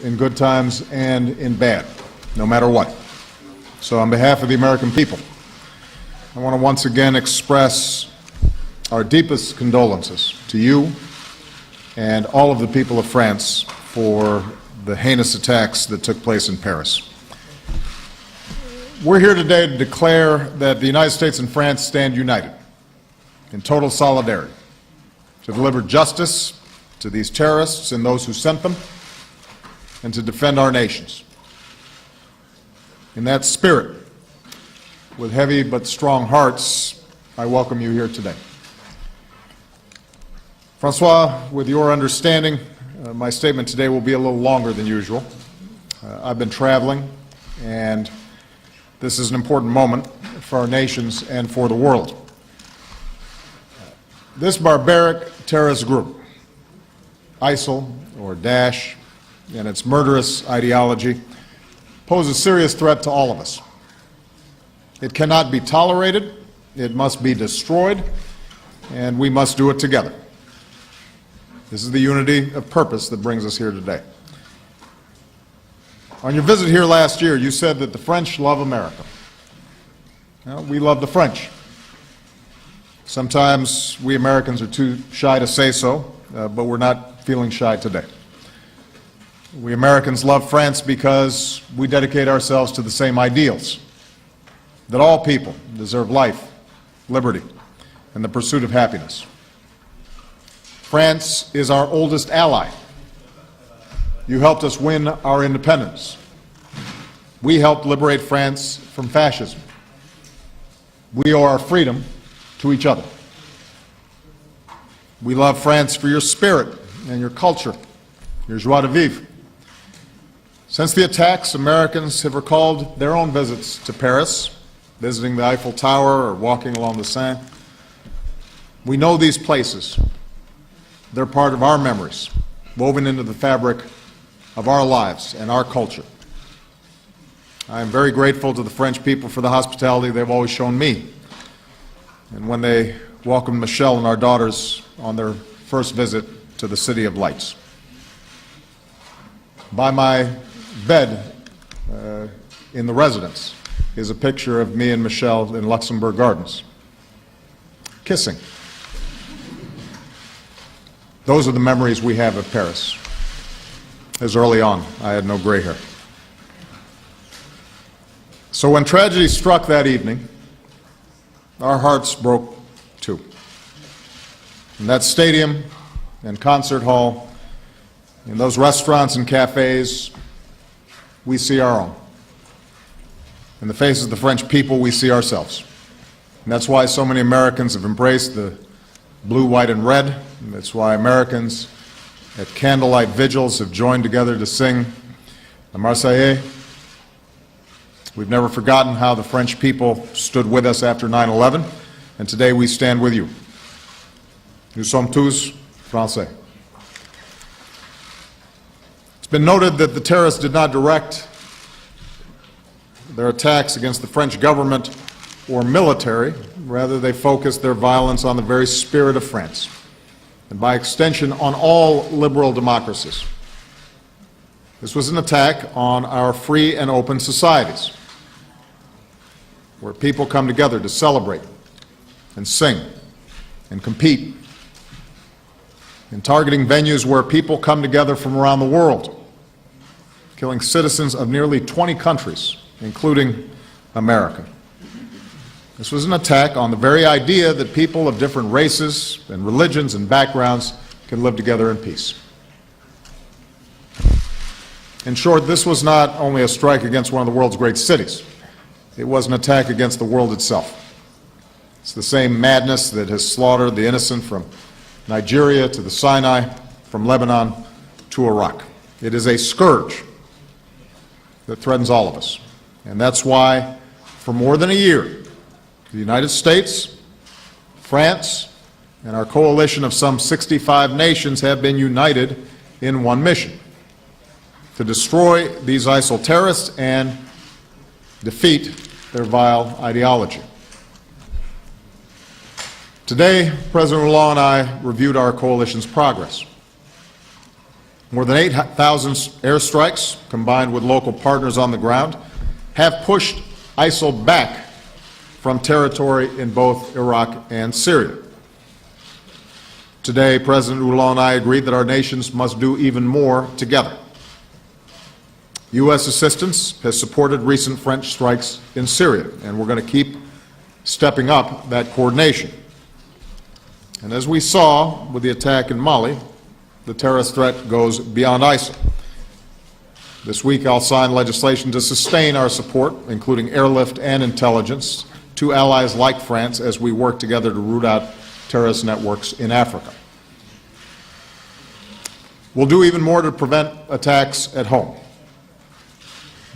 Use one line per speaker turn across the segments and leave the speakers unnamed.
in good times and in bad, no matter what. So on behalf of the American people, I want to once again express our deepest condolences to you and all of the people of France for the heinous attacks that took place in Paris. We're here today to declare that the United States and France stand united in total solidarity to deliver justice to these terrorists and those who sent them, and to defend our nations. In that spirit, with heavy but strong hearts, I welcome you here today. Francois, with your understanding, my statement today will be a little longer than usual. I've been traveling, and this is an important moment for our nations and for the world. This barbaric terrorist group, ISIL or Daesh, and its murderous ideology pose a serious threat to all of us. It cannot be tolerated, it must be destroyed, and we must do it together. This is the unity of purpose that brings us here today. On your visit here last year, you said that the French love America. Well, we love the French. Sometimes we Americans are too shy to say so, but we're not feeling shy today. We Americans love France because we dedicate ourselves to the same ideals, that all people deserve life, liberty, and the pursuit of happiness. France is our oldest ally. You helped us win our independence. We helped liberate France from fascism. We owe our freedom to each other. We love France for your spirit and your culture, your joie de vivre. Since the attacks, Americans have recalled their own visits to Paris, visiting the Eiffel Tower or walking along the Seine. We know these places. They're part of our memories, woven into the fabric of our lives and our culture. I am very grateful to the French people for the hospitality they've always shown me. And when they welcomed Michelle and our daughters on their first visit to the City of Lights. By my bed in the residence is a picture of me and Michelle in Luxembourg Gardens, kissing. Those are the memories we have of Paris. As early on, I had no gray hair. So when tragedy struck that evening, our hearts broke too. In that stadium and concert hall, in those restaurants and cafes, we see our own. In the faces of the French people, we see ourselves. And that's why so many Americans have embraced the blue, white, and red. And that's why Americans at candlelight vigils have joined together to sing the Marseillaise. We've never forgotten how the French people stood with us after 9/11, and today we stand with you. Nous sommes tous Français. It's been noted that the terrorists did not direct their attacks against the French government or military. Rather, they focused their violence on the very spirit of France, and by extension on all liberal democracies. This was an attack on our free and open societies, where people come together to celebrate and sing and compete, in targeting venues where people come together from around the world, killing citizens of nearly 20 countries, including America. This was an attack on the very idea that people of different races and religions and backgrounds can live together in peace. In short, this was not only a strike against one of the world's great cities, it was an attack against the world itself. It's the same madness that has slaughtered the innocent from Nigeria to the Sinai, from Lebanon to Iraq. It is a scourge that threatens all of us. And that's why, for more than a year, the United States, France, and our coalition of some 65 nations have been united in one mission: to destroy these ISIL terrorists and defeat their vile ideology. Today, President Hollande and I reviewed our coalition's progress. More than 8,000 airstrikes, combined with local partners on the ground, have pushed ISIL back from territory in both Iraq and Syria. Today, President Hollande and I agreed that our nations must do even more together. U.S. assistance has supported recent French strikes in Syria, and we're going to keep stepping up that coordination. And as we saw with the attack in Mali, the terrorist threat goes beyond ISIL. This week I'll sign legislation to sustain our support, including airlift and intelligence, to allies like France as we work together to root out terrorist networks in Africa. We'll do even more to prevent attacks at home.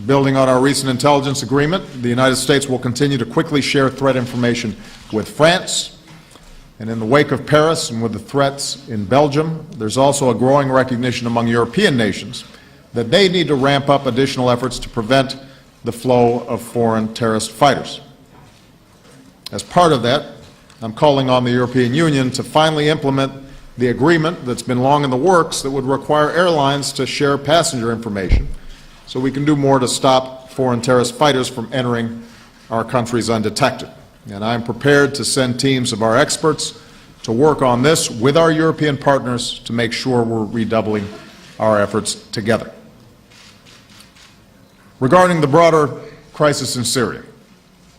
Building on our recent intelligence agreement, the United States will continue to quickly share threat information with France. And in the wake of Paris and with the threats in Belgium, there's also a growing recognition among European nations that they need to ramp up additional efforts to prevent the flow of foreign terrorist fighters. As part of that, I'm calling on the European Union to finally implement the agreement that's been long in the works that would require airlines to share passenger information so we can do more to stop foreign terrorist fighters from entering our countries undetected. And I'm prepared to send teams of our experts to work on this with our European partners to make sure we're redoubling our efforts together. Regarding the broader crisis in Syria,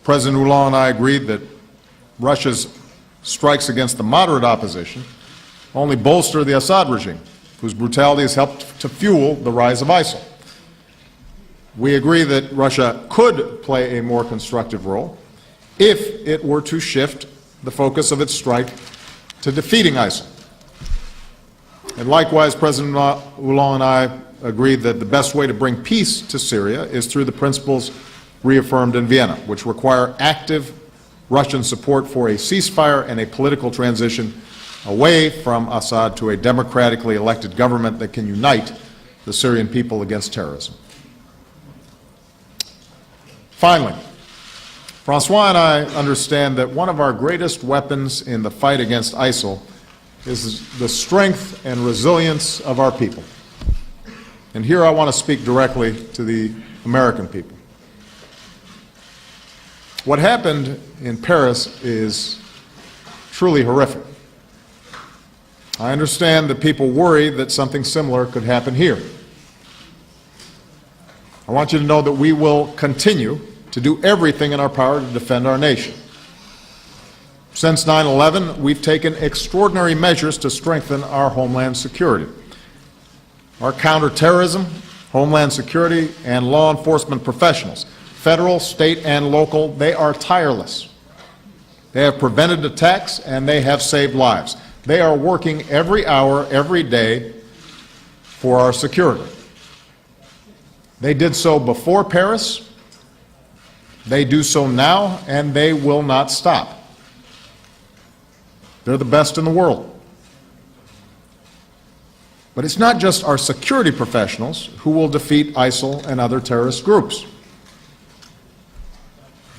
President Hollande and I agreed that Russia's strikes against the moderate opposition only bolster the Assad regime, whose brutality has helped to fuel the rise of ISIL. We agree that Russia could play a more constructive role if it were to shift the focus of its strike to defeating ISIL. And likewise, President Hollande and I agreed that the best way to bring peace to Syria is through the principles reaffirmed in Vienna, which require active Russian support for a ceasefire and a political transition away from Assad to a democratically elected government that can unite the Syrian people against terrorism. Finally, Francois and I understand that one of our greatest weapons in the fight against ISIL is the strength and resilience of our people. And here I want to speak directly to the American people. What happened in Paris is truly horrific. I understand that people worry that something similar could happen here. I want you to know that we will continue to do everything in our power to defend our nation. Since 9/11, we've taken extraordinary measures to strengthen our homeland security. Our counterterrorism, homeland security, and law enforcement professionals, federal, state, and local, they are tireless. They have prevented attacks and they have saved lives. They are working every hour, every day for our security. They did so before Paris, they do so now, and they will not stop. They're the best in the world. But it's not just our security professionals who will defeat ISIL and other terrorist groups.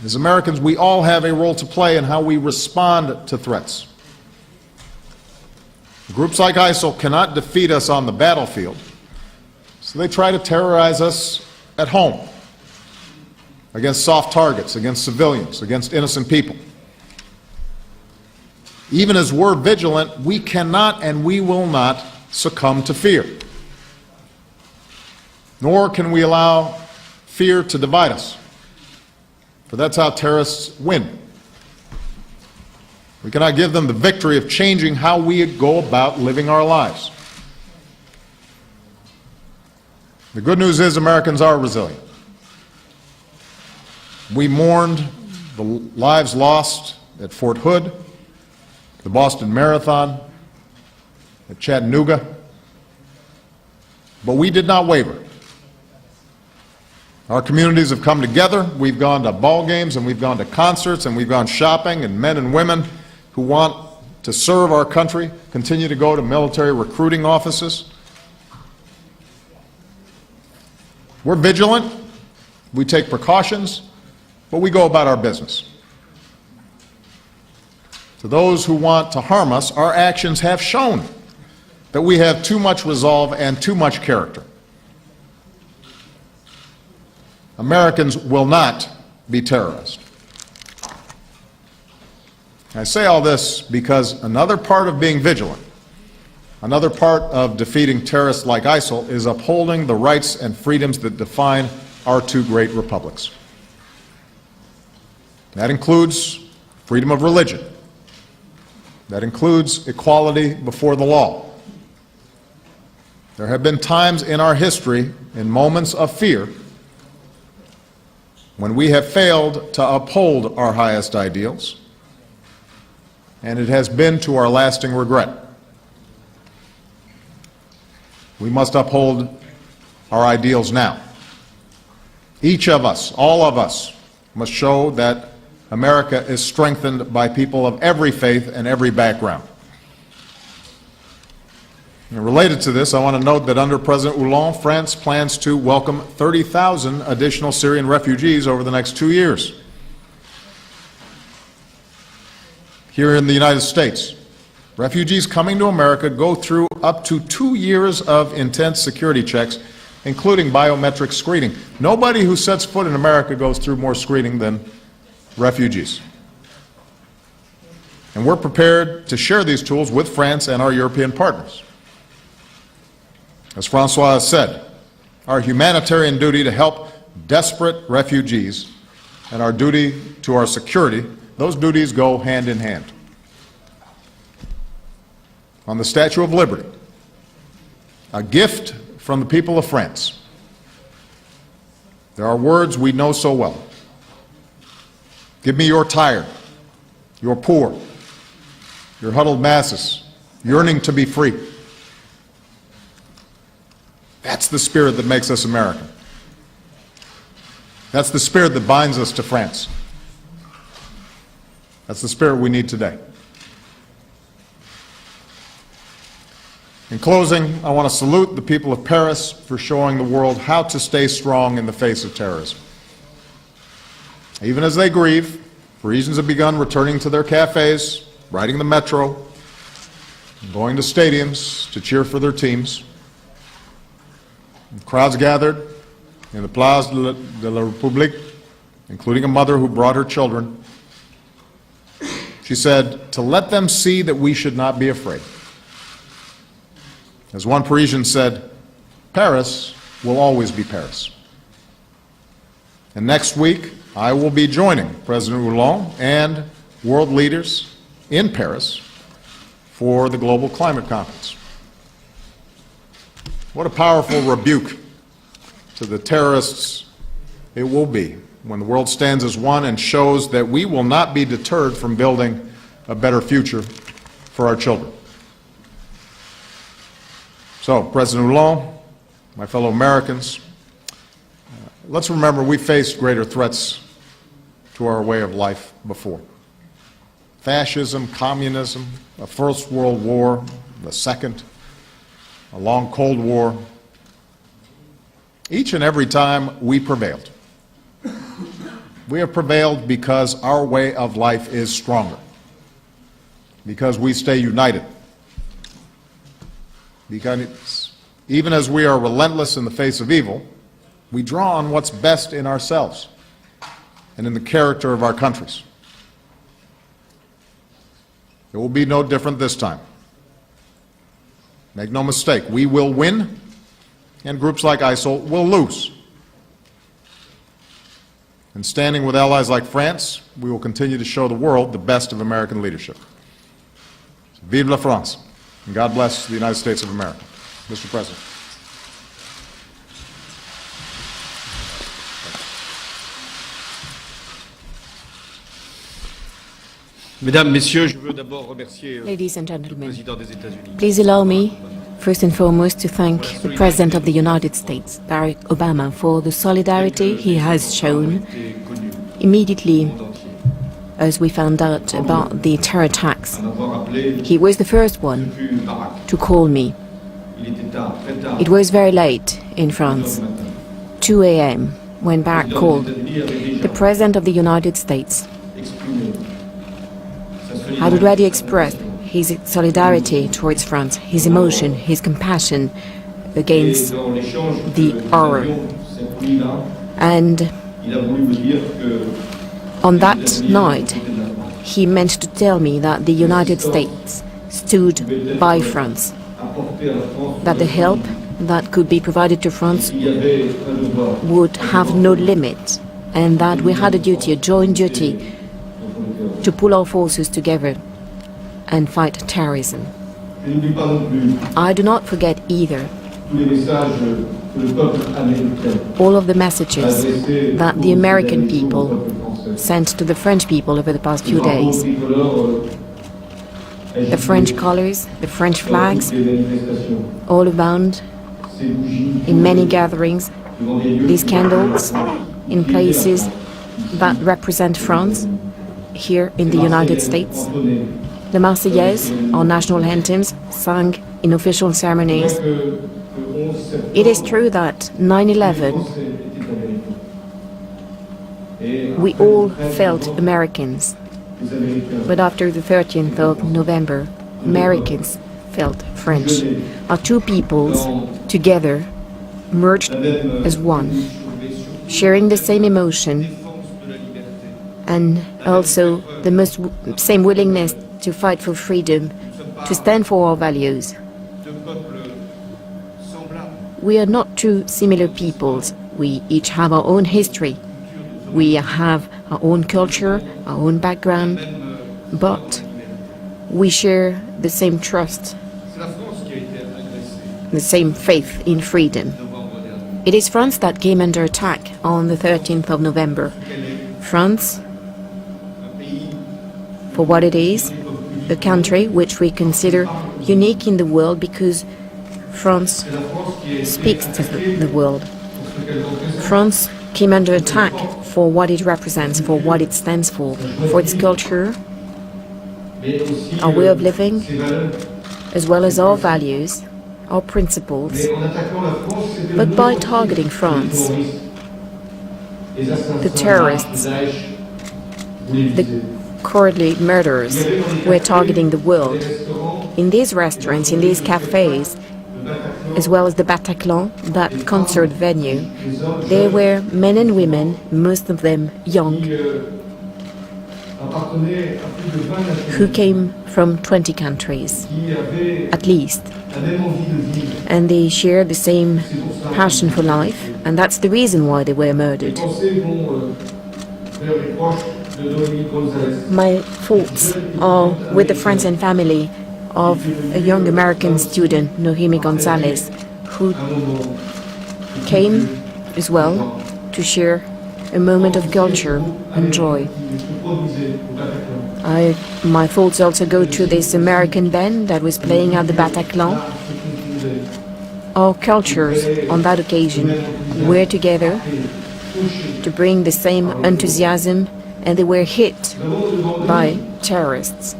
As Americans, we all have a role to play in how we respond to threats. Groups like ISIL cannot defeat us on the battlefield, so they try to terrorize us at home, against soft targets, against civilians, against innocent people. Even as we're vigilant, we cannot and we will not succumb to fear. Nor can we allow fear to divide us, for that's how terrorists win. We cannot give them the victory of changing how we go about living our lives. The good news is Americans are resilient. We mourned the lives lost at Fort Hood, the Boston Marathon, at Chattanooga, but we did not waver. Our communities have come together. We've gone to ball games and we've gone to concerts and we've gone shopping, and men and women who want to serve our country continue to go to military recruiting offices. We're vigilant, we take precautions, but we go about our business. To those who want to harm us, our actions have shown that we have too much resolve and too much character. Americans will not be terrorized. I say all this because another part of being vigilant, another part of defeating terrorists like ISIL, is upholding the rights and freedoms that define our two great republics. That includes freedom of religion. That includes equality before the law. There have been times in our history, in moments of fear, when we have failed to uphold our highest ideals, and it has been to our lasting regret. We must uphold our ideals now. Each of us, all of us, must show that America is strengthened by people of every faith and every background. And related to this, I want to note that under President Hollande, France plans to welcome 30,000 additional Syrian refugees over the next 2 years. Here in the United States, refugees coming to America go through up to 2 years of intense security checks, including biometric screening. Nobody who sets foot in America goes through more screening than refugees. And we're prepared to share these tools with France and our European partners. As Francois has said, our humanitarian duty to help desperate refugees and our duty to our security, those duties go hand in hand. On the Statue of Liberty, a gift from the people of France, there are words we know so well. Give me your tired, your poor, your huddled masses, yearning to be free. That's the spirit that makes us American. That's the spirit that binds us to France. That's the spirit we need today. In closing, I want to salute the people of Paris for showing the world how to stay strong in the face of terrorism. Even as they grieve, Parisians have begun returning to their cafes, riding the metro, going to stadiums to cheer for their teams. Crowds gathered in the Place de la République, including a mother who brought her children. She said, to let them see that we should not be afraid. As one Parisian said, Paris will always be Paris. And next week, I will be joining President Hollande and world leaders in Paris for the Global Climate Conference. What a powerful rebuke to the terrorists it will be when the world stands as one and shows that we will not be deterred from building a better future for our children. So, President Hollande, my fellow Americans, let's remember we faced greater threats to our way of life before. Fascism, communism, a First World War, the Second, a long Cold War. Each and every time we prevailed. We have prevailed because our way of life is stronger, because we stay united, because even as we are relentless in the face of evil, we draw on what's best in ourselves and in the character of our countries. It will be no different this time. Make no mistake, we will win, and groups like ISIL will lose. And standing with allies like France, we will continue to show the world the best of American leadership. Vive la France, and God bless the United States of America. Mr. President.
Mesdames, Messieurs, je veux d'abord remercier
Ladies and
le
gentlemen,
président des États-Unis.
please allow me, first and foremost, to thank the President of the United States, Barack Obama, for the solidarity he has shown immediately as we found out about the terror attacks. He was the first one to call me. It was very late in France, 2 a.m., when Barack called. The President of the United States had already expressed his solidarity towards France, his emotion, his compassion against the horror. And on that night, he meant to tell me that the United States stood by France, that the help that could be provided to France would have no limit, and that we had a duty, a joint duty, to pull our forces together and fight terrorism. I do not forget either all of the messages that the American people sent to the French people over the past few days. The French colors, the French flags, all around, in many gatherings, these candles in places that represent France, here in the United States. The Marseillaise, our national anthems, sung in official ceremonies. It is true that 9/11, we all felt Americans. But after the 13th of November, Americans felt French. Our two peoples together merged as one, sharing the same emotion and also the same willingness to fight for freedom, to stand for our values. We are not two similar peoples. We each have our own history. We have our own culture, our own background, but we share the same trust, the same faith in freedom. It is France that came under attack on the 13th of November. France, for what it is, a country which we consider unique in the world because France speaks to the world. France came under attack for what it represents, for what it stands for its culture, our way of living, as well as our values, our principles. But by targeting France, the terrorists, the cowardly murderers were targeting the world. In these restaurants, in these cafes, as well as the Bataclan, that concert venue, there were men and women, most of them young, who came from 20 countries, at least. And they shared the same passion for life, and that's the reason why they were murdered. My thoughts are with the friends and family of a young American student, Nohemi Gonzalez, who came as well to share a moment of culture and joy. My thoughts also go to this American band that was playing at the Bataclan. Our cultures on that occasion were together to bring the same enthusiasm, and they were hit by terrorists.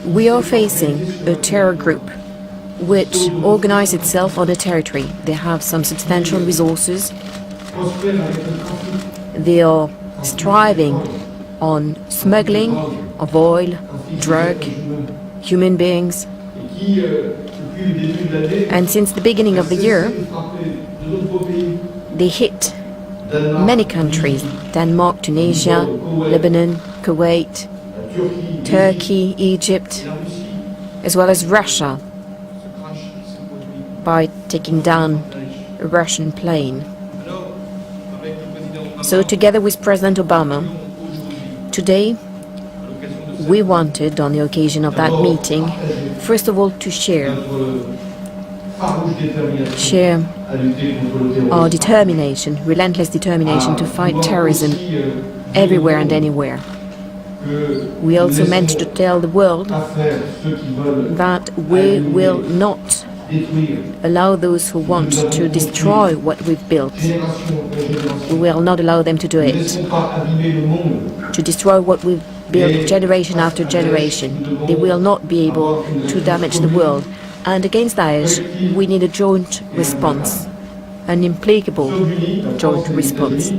We are facing a terror group which organizes itself on a territory. They have some substantial resources. They are striving on smuggling of oil, drug, human beings. And since the beginning of the year, they hit many countries: Denmark, Tunisia, Lebanon, Kuwait, Turkey, Egypt, as well as Russia, by taking down a Russian plane. So together with President Obama, today we wanted, on the occasion of that meeting, first of all to share our determination, relentless determination to fight terrorism everywhere and anywhere. We also meant to tell the world that we will not allow those who want to destroy what we've built. We will not allow them to do it, to destroy what we've built generation after generation. They will not be able to damage the world. And against Daesh, we need a joint response, an implacable joint response.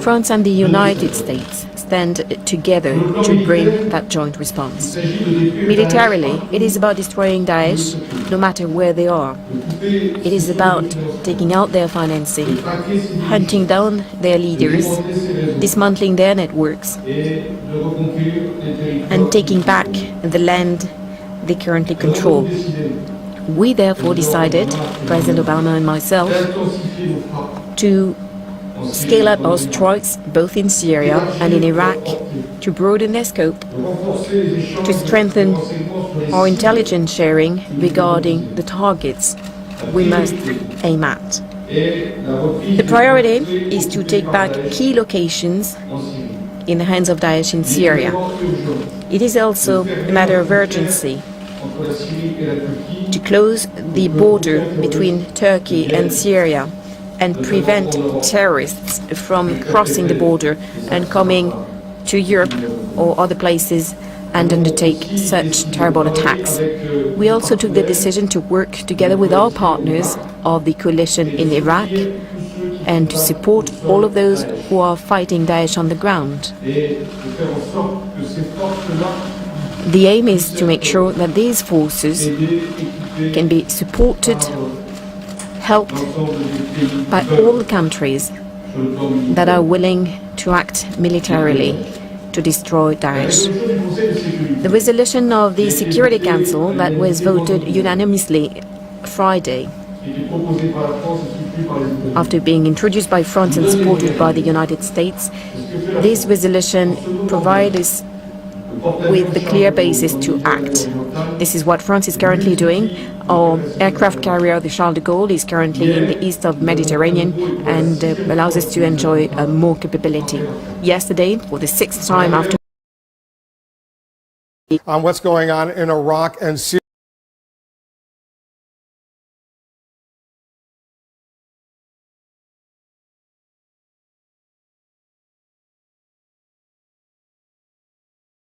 France and the United States stand together to bring that joint response. Militarily, it is about destroying Daesh, no matter where they are. It is about taking out their financing, hunting down their leaders, dismantling their networks, and taking back the land they currently control. We therefore decided, President Obama and myself, to scale up our strikes both in Syria and in Iraq, to broaden their scope, to strengthen our intelligence sharing regarding the targets we must aim at. The priority is to take back key locations in the hands of Daesh in Syria. It is also a matter of urgency to close the border between Turkey and Syria and prevent terrorists from crossing the border and coming to Europe or other places and undertake such terrible attacks. We also took the decision to work together with our partners of the coalition in Iraq and to support all of those who are fighting Daesh on the ground. The aim is to make sure that these forces can be supported, helped by all the countries that are willing to act militarily to destroy Daesh. The resolution of the Security Council that was voted unanimously Friday, after being introduced by France and supported by the United States, this resolution provides us with the clear basis to act. This is what France is currently doing. Our aircraft carrier, the Charles de Gaulle, is currently in the east of the Mediterranean and allows us to enjoy more capability. Yesterday, for the sixth time after
on what's going on in Iraq and Syria.